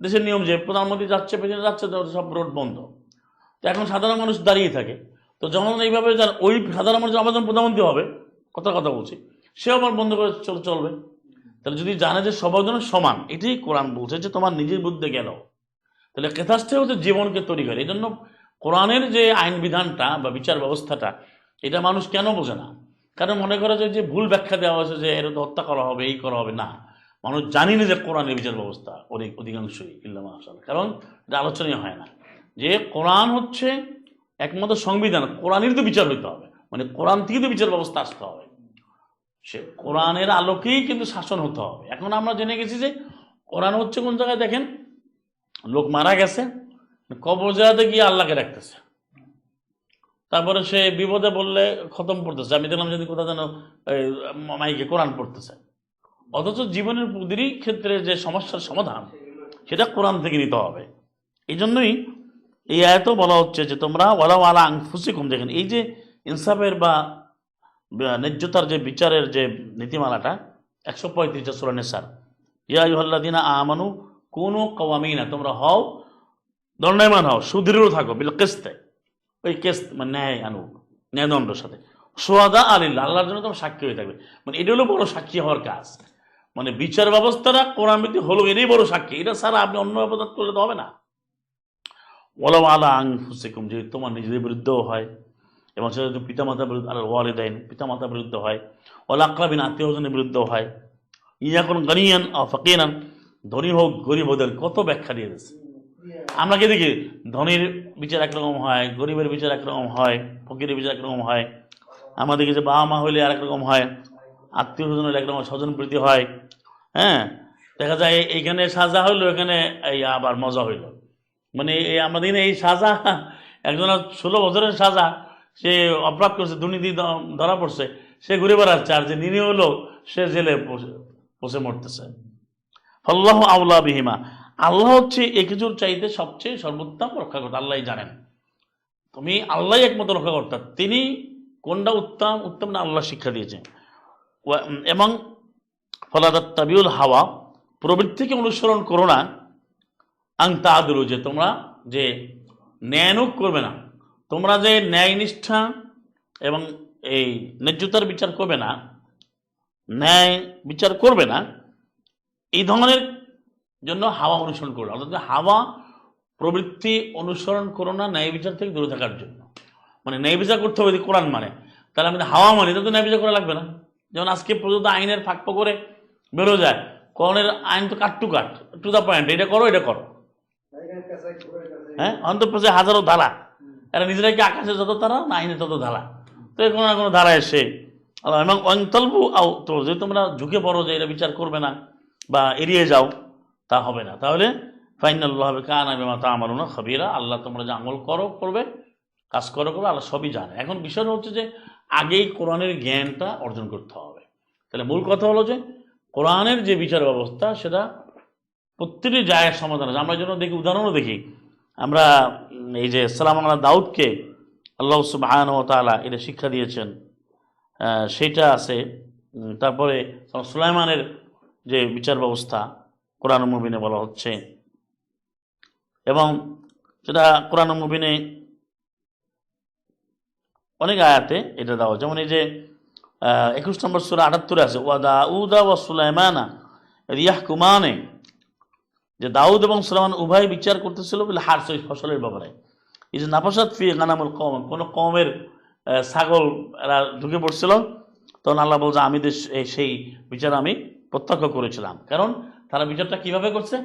দেশের নিয়ম যে প্রধানমন্ত্রী যাচ্ছে, প্রেসিডেন্ট যাচ্ছে, সব রোড বন্ধ, তো এখন সাধারণ মানুষ দাঁড়িয়ে থাকে। তো যখন এইভাবে ওই সাধারণ মানুষ আমার যখন প্রধানমন্ত্রী হবে, কথা বলছি, সেও আবার বন্ধ করে চলবে। তাহলে যদি জানে যে সবার জন্য সমান, এটাই কোরআন বলছে যে তোমার নিজের বুদ্ধে গেল, তাহলে কেতাসটা হচ্ছে জীবনকে তৈরি করে। এই জন্য কোরআনের যে আইন বিধানটা বা বিচার ব্যবস্থাটা, এটা মানুষ কেন বোঝে না? কারণ মনে করে যে ভুল ব্যাখ্যা দেওয়া হয়েছে যে এর তো হত্যা করা হবে, এই করা হবে। না, মানুষ জানি না যে কোরআনের বিচার ব্যবস্থা অধিকাংশই ইল্লা মাশাআল্লাহ, কারণ এটা আলোচনীয় হয় না যে কোরআন হচ্ছে একমাত্র সংবিধান, কোরআনের তো বিচার হইতে হবে, মানে কোরআন থেকে তো বিচার ব্যবস্থা আসতে হবে, সে কোরআনের আলোকেই কিন্তু শাসন হতে হবে। এখন আমরা জেনে গেছি যে কোরআন হচ্ছে কোন জায়গায় দেখেন, লোক মারা গেছে, কবর জায়গাতে গিয়ে আল্লাহকে রাখতেছে, তারপরে সে বিপদে বললে খতম পড়তেছে, আমি দেখলাম যদি কোথাও যেন মাইকে কোরআন পড়তেছে, অথচ জীবনের প্রতিটি ক্ষেত্রে যে সমস্যার সমাধান সেটা কোরআন থেকে নিতে হবে। এই জন্যই এই আয়াতেও বলা হচ্ছে যে তোমরা ওয়ালাউ আলা আনফুসিকুম, দেখেন এই যে ইনসাফের বা ন্যায্যতার যে বিচারের যে নীতিমালাটা, 135 সূরা নিসার, ইয়া আইয়ুহাল্লাযীনা আমানু কুনু কাওয়ামিনা, তোমরা হও দণ্ডায়মান হও, সুদৃঢ় থাকো, বিল কিসতে, ওই কেস্ত মানে ন্যায় আনু, ন্যায়দণ্ডের সাথে, সুহাদা আলিল্লাহ, আল্লাহর জন্য তোমার সাক্ষী হয়ে থাকবে। মানে এটা হলো বড় সাক্ষী হওয়ার কাজ, মানে বিচার ব্যবস্থাটা কোরআন ভিত্তিক হলো, এটাই বড় সাক্ষী। এটা ছাড়া আপনি অন্য অবদান করলে তো হবে না। ওয়ালাউ আলা আনফুসিকুম, যে তোমার নিজেদের বিরুদ্ধেও হয়, এবং সেটা যদি পিতামাতার বিরুদ্ধে, আল ওয়ালিদাইন পিতামাতার বিরুদ্ধে হয়, ওয়াল আকরাবিন আত্মীয়স্বজনের বিরুদ্ধেও হয়, ইয়াকুন গানিয়ান আও ফাকিরান, ধনী হোক গরিব হোক, কত ব্যাখ্যা দিয়ে দিয়েছে। আমরা কি দেখি, ধনীর বিচার একরকম হয়, গরিবের বিচার একরকম হয়, ফকিরের বিচার একরকম হয়। আমরা দেখি যে বাবা মা হইলে আর একরকম হয়, আত্মীয় স্বজন হলে একরকম স্বজন প্রীতি হয়। হ্যাঁ, দেখা যায় এইখানে সাজা হইলো, এখানে এই আবার মজা হইলো। মানে আমরা দেখি এই সাজা, একজন 16 বছরের সাজা, সে অপরাধ করছে, দুর্নীতি ধরা পড়ছে, সে ঘুরে বেড়াচ্ছে, আর যে নিরীহ হলো সে জেলে বসে মরতেছে। আল্লাহু আউলা বিহিমা, আল্লাহ হচ্ছে এ কিছুর চাইতে সবচেয়ে সর্বোত্তম রক্ষাকর্তা। আল্লাহ জানেন, তুমি আল্লাহ একমাত্র রক্ষাকর্তা, তিনি কোনটা উত্তম না আল্লাহ শিক্ষা দিয়েছেন। এবং ফালা তাত্তাবিউল হাওয়া, প্রবৃত্তিকে অনুসরণ করো না, আন তাআদিলু, যে তোমরা যে ন্যায়ানুগ করবে না, তোমরা যে ন্যায় নিষ্ঠা এবং এই ন্যায্যতার বিচার করবে না, ন্যায় বিচার করবে না, এই ধরনের জন্য হাওয়া অনুসরণ করো। অর্থাৎ হাওয়া প্রবৃত্তি অনুসরণ করো না ন্যায় বিচার থেকে দূরে থাকার জন্য। মানে ন্যায় বিচার করতে হবে যদি কোরআন মানে, তাহলে আমি হাওয়া মানি, তাহলে তো ন্যায় বিচার করা লাগবে না। যেমন আজকে পর্যন্ত আইনের ফাঁক করে বেরো যায়, কোরআনের আইন তো কাট টু দ্য পয়েন্ট, এটা করো এটা করো। হ্যাঁ, অন্তর্প্রদেশে হাজারো ধারা, এরা নিজেরা কি আকাশে যত তারা না আইনে তত ধারা, তো কোনো না কোনো ধারা এসে এবং অন্তল্পু আও, তো যদি তোমরা ঝুঁকে পড়ো যে এটা বিচার করবে না বা এড়িয়ে যাও, তা হবে না। তাহলে ফাইনাল্লাহ কানা বিমা তা'মালুনা খাবীরা, আল্লাহ তোমরা যে আমল করো করবে, কাজ করো করবে, আল্লাহ সবই জানে। এখন বিষয়টা হচ্ছে যে আগেই কোরআনের জ্ঞানটা অর্জন করতে হবে। তাহলে মূল কথা হলো যে কোরআনের যে বিচার ব্যবস্থা সেটা প্রত্যেকটি জায়গার সমাধান আছে। আমরা যেন দেখি, উদাহরণও দেখি, আমরা এই যে সুলাইমান দাউদকে আল্লাহ সুবহানাহু ওয়া তাআলা এটা শিক্ষা দিয়েছেন, সেটা আছে। তারপরে সুলাইমানের যে বিচার ব্যবস্থা কোরআন মুবিনে বলা হচ্ছে, এবং সেটা কোরআন মুবিনে অনেক আয়াতে এটা দেওয়া। যেমন এই যে 21 নম্বর সূরা 78 আছে, ওয়া দাউদা ওয়া সুলাইমানা ইয়াহকুমানে, যে দাউদ এবং সুলাইমান উভয় বিচার করতেছিল বলে হার্স, ওই ফসলের ব্যাপারে। এই যে নাফাসাত ফি গানামুল কওম, কোন কওমের ছাগল এরা ঢুকে পড়ছিল, তখন আল্লাহ বলছে আমি সেই বিচার আমি প্রত্যক্ষ করেছিলাম। কারণ তারা বিচারটা কিভাবে করছে,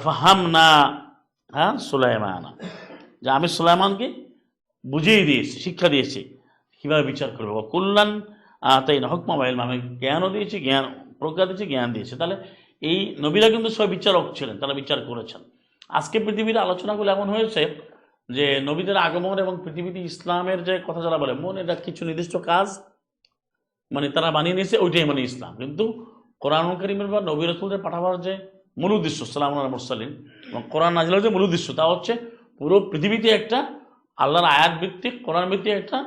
ফাহামনা হ্যাঁ সুলাইমানা, যে আমি সুলাইমানকে বুঝিয়ে দিয়েছি, শিক্ষা দিয়েছি কিভাবে বিচার করবে। কুল্লান তাই না হুকমা ওয়া ইলমা, আমি জ্ঞানও দিয়েছি, জ্ঞান প্রজ্ঞা দিয়েছি, জ্ঞান দিয়েছি। তাহলে এই নবীরা কিন্তু সব বিচারক ছিলেন, তারা বিচার করেছেন। আজকে পৃথিবীর আলোচনাগুলো এমন হয়েছে যে নবীদের আগমন এবং পৃথিবীতে ইসলামের যে কথা যারা বলে মন, এটা কিছু নির্দিষ্ট কাজ মানে তারা বানিয়ে নিয়েছে, ওইটাই মানে ইসলাম। কিন্তু কোরআনুল কারীমের বা নবী রাসূলদের পাঠাবার যে মূল উদ্দেশ্য, সালামুন আলাল মুরসালিন, এবং কোরআন নাজিলের যে মূল উদ্দেশ্য, তা হচ্ছে পুরো পৃথিবীতে একটা আল্লাহর আয়াত ভিত্তিক, কোরআন ভিত্তিক একটা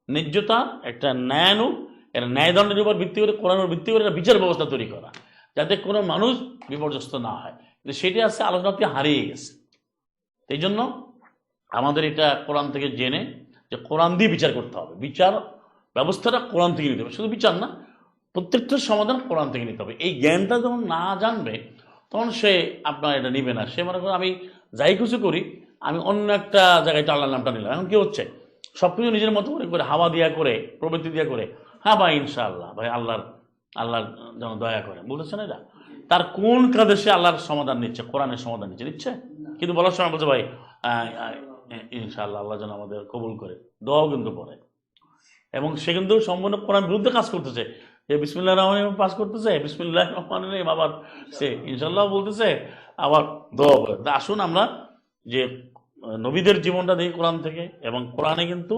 ন্যায্যতা, একটা ন্যায়ানুগ, এর ন্যায়দণ্ডের উপর ভিত্তি করে, কোরআনের ভিত্তি করে একটা বিচার ব্যবস্থা তৈরি করা, যাতে কোনো মানুষ বিপর্যস্ত না হয়। কিন্তু সেটি আছে আলোচনাতে হারিয়ে গেছে। এই জন্য আমাদের এটা কোরআন থেকে জেনে যে কোরআন দিয়ে বিচার করতে হবে, বিচার ব্যবস্থাটা কোরআন থেকে নিতে হবে, শুধু বিচার না, প্রত্যেকটার সমাধান কোরআন থেকে নিতে হবে। এই জ্ঞানটা যখন না জানবে তখন সে আপনার এটা নিবে না। সে মনে করেন আমি যাই কিছু করি, আমি অন্য একটা জায়গায় আল্লাহর নামটা নিলাম। এখন কি হচ্ছে, সব কিছু নিজের মতো করে হাওয়া দিয়া করে, প্রবৃত্তি দিয়া করে, হ্যাঁ ভাই ইনশাআল্লাহ, ভাই আল্লাহর যেন দয়া করে, বুঝেছেন? এটা তার কোন কাজে সে আল্লাহর সমাধান নিচ্ছে, কোরআনের সমাধান নিচ্ছে, কিন্তু বলার সময় বলছে ভাই ইনশাআল্লাহ আল্লাহ যেন আমাদের কবুল করে, দোয়াও কিন্তু পড়ে। এবং সে কিন্তু সম্পূর্ণ কোরআন বিরুদ্ধে কাজ করতেছে, যে বিসমিল্লাহির রহমানির রহিম পাস করতেছে, বিসমিল্লাহির রহমানির রহিম আবার সে ইনশাআল্লাহ বলতেছে, আবার দোয়া করে। তা আসুন আমরা যে নবীদের জীবনটা দেখি কোরআন থেকে, এবং কোরআনে কিন্তু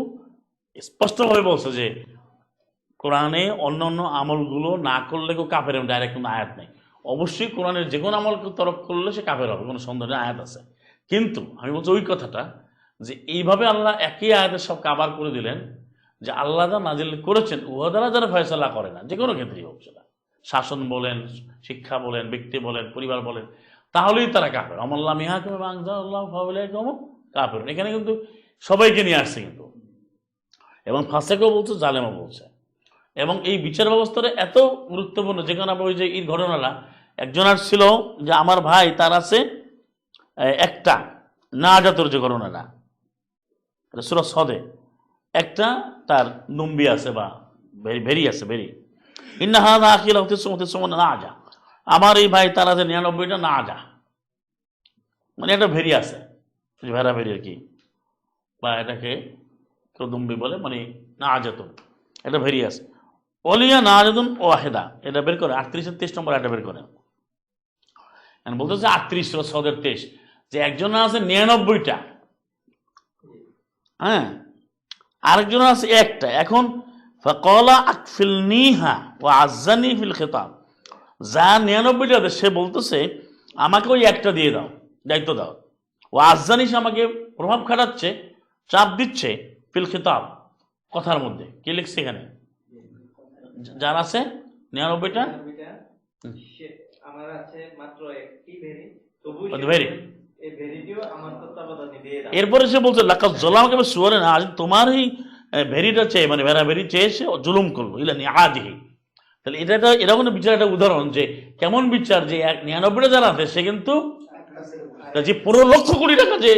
স্পষ্টভাবে বলছে যে কোরআনে অন্য অন্য আমলগুলো না করলে কেউ কাফের, ডাইরেক্ট কোনো আয়াত নেই। অবশ্যই কোরআনের যে কোনো আমল তরক করলে সে কাফের হবে, কোনো সন্দেহ আয়াত আছে। কিন্তু আমি বলছি ওই কথাটা যে এইভাবে আল্লাহ একই আয়াতের সব কাবার করে দিলেন, যে আল্লাহ যা নাজিল করেছেন উহা দ্বারা যারা ফয়সালা করে না, যে কোনো ক্ষেত্রেই হোক, সেটা শাসন বলেন, শিক্ষা বলেন, ব্যক্তি বলেন, পরিবার বলেন, তাহলেই তারা কাফের। আমাল্লাহ মিহাকুম আনজালাল্লাহু ফাউলাইকুম কাফিরুন, এখানে কিন্তু সবাইকে নিয়ে আসছে কিন্তু, এবং ফাসেকও বলছে, জালেমও বলছে। এবং এই বিচার ব্যবস্থাটা এত গুরুত্বপূর্ণ, যেখানে আমরা ওই যে ঈদ ঘটনাটা, একজন আর ছিল যে আমার ভাই, তার আছে একটা নাজাতুর যে ঘটনাটা সূরা সদে, একটা তার নম্বি আছে বা ভেরি আছে, ভেরি ইন্না হাযা আখী লাহু তিসউনা নাজা, আমার এই ভাই তার আছে 99টা নাজা, মানে একটা ভেরি আছে, ভেড়া ভেরি আর কি, বা এটাকে কেউ দুম্বি বলে, মানে নাজাতুন, এটা ভেরি আছে। অলিয়া নাজাতুন ওয়াহিদা, এটা বের করে 38-23 নম্বর এটা বের করে বলতেছে 38 সদের 23, যে একজন আছে 99টা, হ্যাঁ, আরেকজন আছে একটা। এখন ফাকালা আকফিলনিহা ওয়া আযানি ফিল খিতাব, যা 99টা আছে সে বলতেছে আমাকে ওই একটা দিয়ে দাও, দায়িত্ব দাও। ওয়া আযানি, সে আমাকে প্রভাব খাটাচ্ছে, চাপ দিচ্ছে, ফিল খিতাব, কথার মধ্যে। কি লিখছে এখানে, যার আছে 99টা আমার আছে মাত্র একটি ভেরি, তবু ভেরি এই ভেরিটিও আমার তত্ত্বাবধানে দিয়ে দাও। এরপরে সে বলছে লাকাদ যালামাকা বিসুয়ালি আজ তোমার এই ভেরিটা চেয়ে মানে ভেরি চেয়ে সে জুলুম করলো ইলানি আদিহি। তাহলে এটা কোনো বিচার একটা উদাহরণ যে কেমন বিচার যে 99টা যারা আছে সে কিন্তু যে 15 লক্ষ কোটি টাকা যে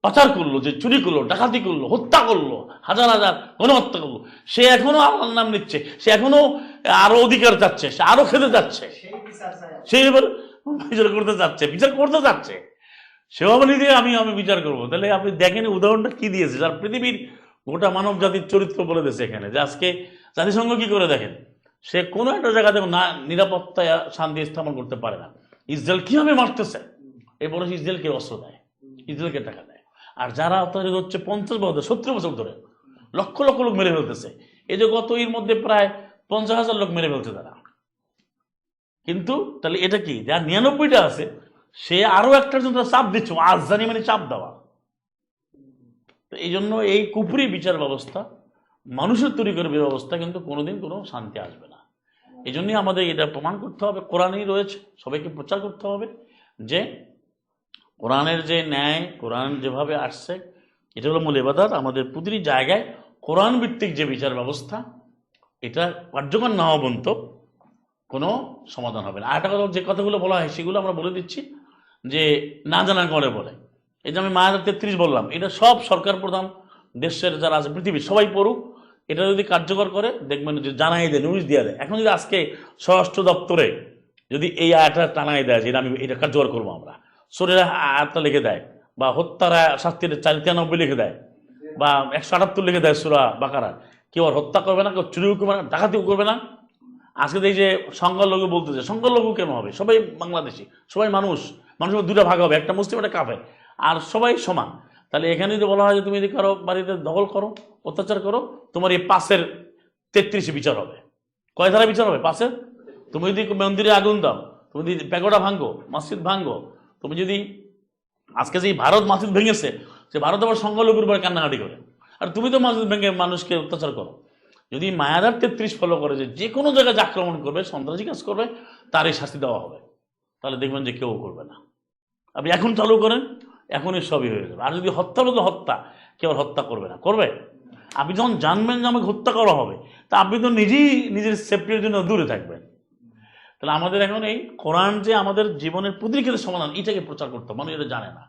পাচার করলো, যে চুরি করলো, ডাকাতি করলো, হত্যা করলো, হাজার হাজার গণহত্যা করলো, সে এখনো আল্লাহর নাম নিচ্ছে, সে এখনো আরো অধিকার চাচ্ছে, সে আরো খেতে যাচ্ছে, সে এবার বিচার করতে চাচ্ছে সেও বলি দিয়ে আমি বিচার করবো। তাহলে আপনি দেখেন উদাহরণটা কি দিয়েছে, যার পৃথিবীর গোটা মানব জাতির চরিত্র বলে দিয়েছে এখানে, যে আজকে জাতিসংঘ কি করে দেখেন, সে কোনো একটা জায়গাতে না নিরাপত্তায় শান্তি স্থাপন করতে পারে না। ইসরায়েল কিভাবে মারতেছে, এরপরে ইসরায়েলকে অস্ত্র দেয়, ইসরায়েলকে টাকা দেয়, আর যারা অত্যাচারিত হচ্ছে 50 বছর 70 বছর ধরে লক্ষ লক্ষ লোক মেরে ফেলতেছে। এই যে গত এর মধ্যে প্রায় 50,000 লোক মেরে ফেলছে তারা। কিন্তু তাহলে এটা কি, যার 99টা আছে সে আরো একটার জন্য চাপ দিচ্ছে, আজজানি মানে চাপ দেওয়া। তো এই জন্য এই কুফরি বিচার ব্যবস্থা, মানুষের তৈরি করে ব্যবস্থা কিন্তু কোনোদিন কোনো শান্তি আসবে না। এই জন্যই আমাদের এটা প্রমাণ করতে হবে, কোরআনেই রয়েছে, সবাইকে প্রচার করতে হবে যে কোরআনের যে ন্যায়, কোরআন যেভাবে আসছে এটা হলো মূল ইবাদত। আমাদের প্রতিটি জায়গায় কোরআন ভিত্তিক যে বিচার ব্যবস্থা এটা কার্যকর না হওয়া পর্যন্ত কোনো সমাধান হবে না। আরেকটা কথা, যে কথাগুলো বলা হয় সেগুলো আমরা বলে দিচ্ছি, যে না জানা করে বলে। এই যে আমি মায়ার 33 বললাম, এটা সব সরকার প্রধান দেশের যারা আছে পৃথিবীর সবাই পড়ুক, এটা যদি কার্যকর করে দেখবেন যে জানাই দেয়, নিউজ দিয়ে দেয়। এখন যদি আজকে স্বরাষ্ট্র দপ্তরে যদি এই আয়াতটা টানাই দেয় যে আমি এটা কার্যকর করবো, আমরা শরীরে আয়াতটা লিখে দেয়, বা হত্যার শাস্তির 493 লিখে দেয়, বা 178 লিখে দেয় সূরা বাকারা, কেউ আর হত্যা করবে না, কেউ চুরিও করবে না, ডাকাতিও করবে না। আজকে এই যে সংখ্যালঘু বলতেছে, সংখ্যালঘু কেন হবে, সবাই বাংলাদেশি, সবাই মানুষের দুটা ভাগ হবে, একটা মুসলিম একটা কাফের, আর সবাই সমান। তাহলে এখানে যদি বলা হয় যে তুমি যদি কারো বাড়িতে দখল করো, অত্যাচার করো, তোমার এই 5-এর 33 বিচার হবে। কয় ধারা বিচার হবে? 5-এর। তুমি যদি মন্দিরে আগুন দাও, তুমি যদি প্যাগোডা ভাঙ্গো, মসজিদ ভাঙ্গো, তুমি যদি আজকে যে ভারত মসজিদ ভেঙেছে, সে ভারত আবার সংখ্যালঘুর উপরে কান্নাকাটি করে, আর তুমি তো মসজিদ ভেঙে মানুষকে অত্যাচার করো। যদি মায়াদার 33 ফলো করে যে কোনো জায়গায় আক্রমণ করবে, সন্ত্রাসী কাজ করবে, তারই শাস্তি দেওয়া হবে, তাহলে দেখবেন যে কেউ করবে না। আপনি এখন চালু করেন, এখনই সবই হয়ে যাবে। আর যদি হত্যা বলতে হত্যা, কেউ হত্যা করবে না, করবে? আপনি যখন জানবেন যে আমাকে হত্যা করা হবে, তা আপনি তো নিজেই নিজের সেফটির জন্য দূরে থাকবেন। তাহলে আমাদের এখন এই কোরআন যে আমাদের জীবনের প্রতিটি ক্ষেত্রে সমাধান, এটাকে প্রচার করতে হবে। মানুষ এটা জানে না,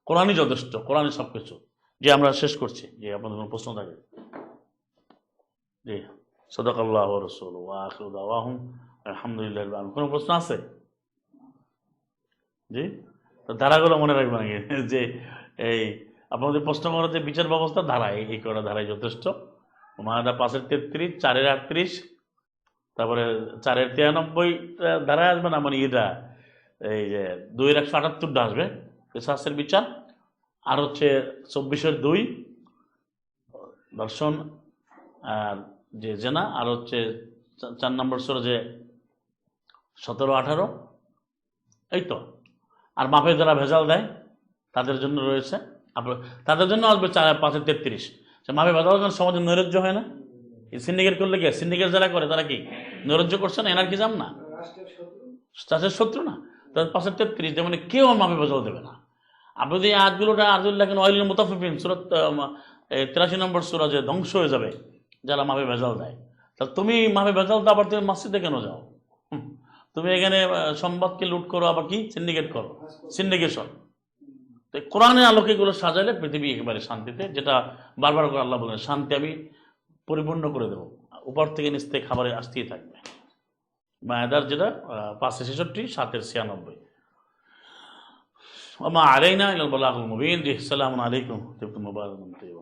কোরআনই যথেষ্ট, কোরআনই সবকিছু। যে আমরা শেষ করছি, যে আপনাদের কোনো প্রশ্ন থাকে? জি, সাদাকাল্লাহু ওয়া রাসূলুহু ওয়া আখিরু দাওয়াহুম আলহামদুলিল্লাহি রাব্বিল আলামিন। কোনো প্রশ্ন আছে? জি, তো ধারাগুলো মনে রাখবেন আগে, যে এই আপনাদের প্রশ্ন করার যে বিচার ব্যবস্থা ধারা, এই কটা ধারাই যথেষ্ট। মায়াদা 5-এর 33, 4-এর 38, তারপরে 4-এর 93 ধারায় আসবে না, মানে এটা এই যে 2-এর 178টা আসবে কিসাসের বিচার, আর হচ্ছে 24-এর 2 দর্শন, আর যে জেনা, আর হচ্ছে 4 নম্বর সূরা যে 17-18, এই তো। আর মাফে যারা ভেজাল দেয় তাদের জন্য রয়েছে, তাদের জন্য আসবে 5-এর 33। মাফে ভেজাল যখন সমাজে নৈরাজ্য হয় না, এই সিন্ডিকেট করলে কি, সিন্ডিকেট যারা করে তারা কি নৈরাজ্য করছে না, এনার্কিজম না, রাষ্ট্রের শত্রু না? তাদের 5-এর 33, যেমন কেউ মাফে ভেজাল দেবে না। আপনি যদি আয়াতগুলোটা দেখেন, ওয়াইলুল মুতাফফিফিন সূরা 83 নম্বর সূরা, যে ধ্বংস হয়ে যাবে যারা মাফে ভেজাল দেয়। তাহলে তুমি মাফে ভেজাল দাও, আবার তুমি মসজিদে কেন যাও? তুমি এখানে সম্বাদকে লুট করো, আবার কি সিন্ডিকেট করো, সিন্ডিকেশন। তো কোরআনের আলোকে এগুলো সাজাইলে পৃথিবী একেবারে শান্তিতে, যেটা বারবার করে আল্লাহ বলেন, শান্তি আমি পরিপূর্ণ করে দেবো, উপর থেকে নিচ থেকে খাবারে আসতেই থাকবে। মায়াদার যেটা 5-এর 66, 7-এর 96। ওমা আলাইনা ইল্লাল বালাগুল মুবিন। আসসালামু আলাইকুম, মুবারাকাতুহু।